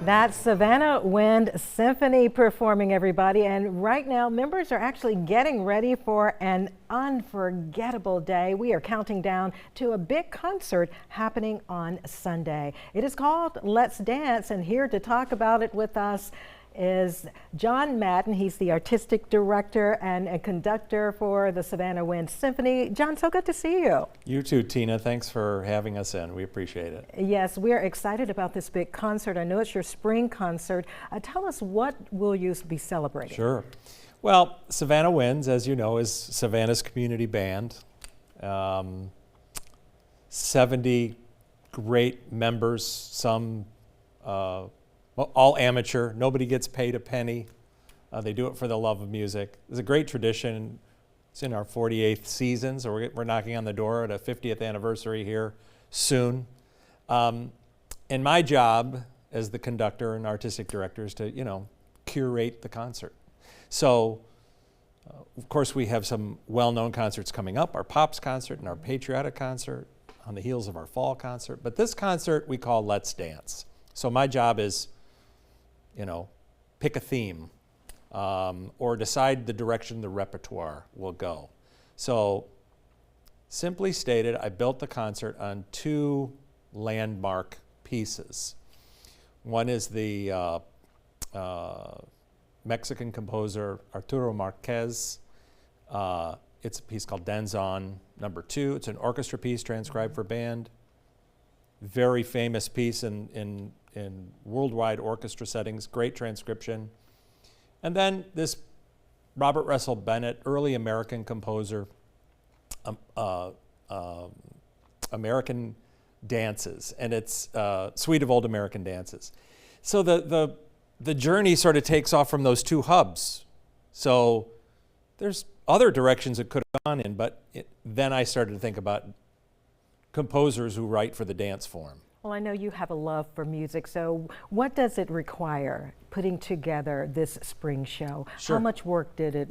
That's Savannah Wind Symphony performing, everybody. And right now, members are actually getting ready for an unforgettable day. We are counting down to a big concert happening on Sunday. It is called Let's Dance, and here to talk about it with us is John Madden. He's the artistic director and a conductor for the Savannah Wind Symphony. John, so good to see you. You too, Tina. Thanks for having us in. We appreciate it. Yes, we're excited about this big concert. I know it's your spring concert. Tell us, what will you be celebrating? Sure. Well, Savannah Winds, as you know, is Savannah's community band. 70 great members, some all amateur. Nobody gets paid a penny. They do it for the love of music. It's a great tradition. It's in our 48th season, so we're knocking on the door at a 50th anniversary here soon. And my job as the conductor and artistic director is to, curate the concert. So, of course, we have some well-known concerts coming up, our Pops concert and our Patriotic concert on the heels of our Fall concert. But this concert we call Let's Dance. So my job is, pick a theme or decide the direction the repertoire will go. So simply stated, I built the concert on two landmark pieces. One is the Mexican composer Arturo Marquez. It's a piece called Danzón No. 2. It's an orchestra piece transcribed for band. Very famous piece in worldwide orchestra settings, great transcription. And then this Robert Russell Bennett, early American composer, American dances, and it's Suite of Old American Dances. So the journey sort of takes off from those two hubs. So there's other directions it could have gone in, but then I started to think about composers who write for the dance form. Well, I know you have a love for music, so what does it require putting together this spring show? Sure. How much work did it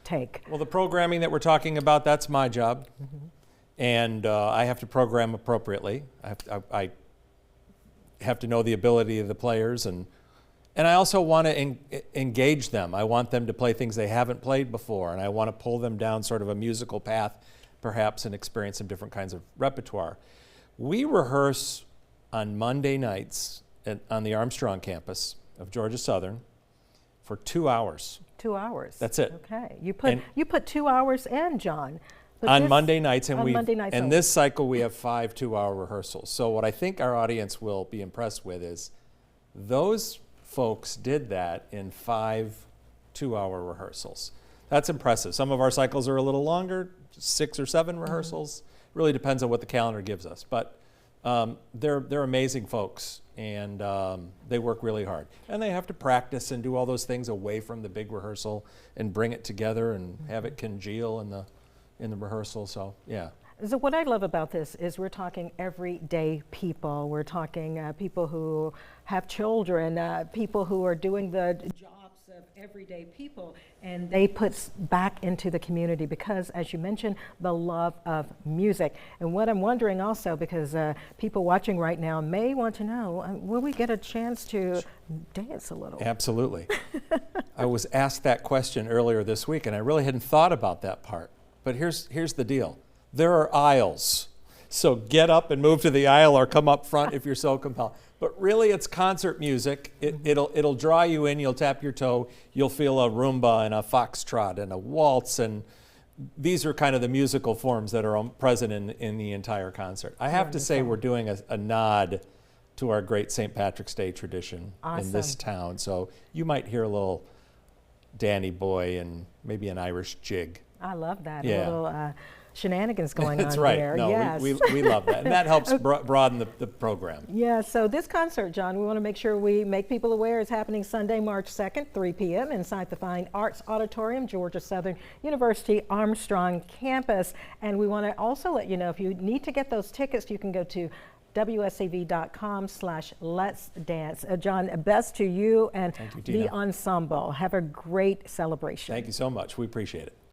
take? Well, the programming that we're talking about, that's my job. Mm-hmm. And I have to program appropriately. I have to know the ability of the players, and I also want to engage them. I want them to play things they haven't played before, and I want to pull them down sort of a musical path, perhaps, and experience some different kinds of repertoire. We rehearse on Monday nights on the Armstrong campus of Georgia Southern for 2 hours. 2 hours. That's it. Okay. You put 2 hours in, John. On Monday nights, and only. This cycle we have 5 2-hour rehearsals. So what I think our audience will be impressed with is those folks did that in 5 2-hour rehearsals. That's impressive. Some of our cycles are a little longer, 6 or 7 rehearsals. Really depends on what the calendar gives us. But they're amazing folks, and they work really hard. And they have to practice and do all those things away from the big rehearsal and bring it together and have it congeal in the rehearsal. So yeah. So what I love about this is we're talking everyday people. We're talking people who have children, people who are doing the jobs of everyday people, and they put back into the community because, as you mentioned, the love of music. And what I'm wondering also, because people watching right now may want to know, will we get a chance to dance a little? Absolutely. I was asked that question earlier this week, and I really hadn't thought about that part. But here's the deal. There are aisles. So get up and move to the aisle or come up front if you're so compelled. But really, it's concert music. It'll draw you in. You'll tap your toe. You'll feel a rumba and a foxtrot and a waltz. And these are kind of the musical forms that are present in the entire concert. I have to say we're doing a nod to our great St. Patrick's Day tradition in this town. So you might hear a little Danny Boy and maybe an Irish jig. I love that. Yeah. A little shenanigans going That's on right. there. No, yes. we love that. And that helps broaden the program. Yeah, so this concert, John, we want to make sure we make people aware, is happening Sunday, March 2nd, 3 p.m. inside the Fine Arts Auditorium, Georgia Southern University Armstrong campus. And we want to also let you know, if you need to get those tickets, you can go to wsav.com/Let's Dance. John, best to you and you, the ensemble. Have a great celebration. Thank you so much. We appreciate it.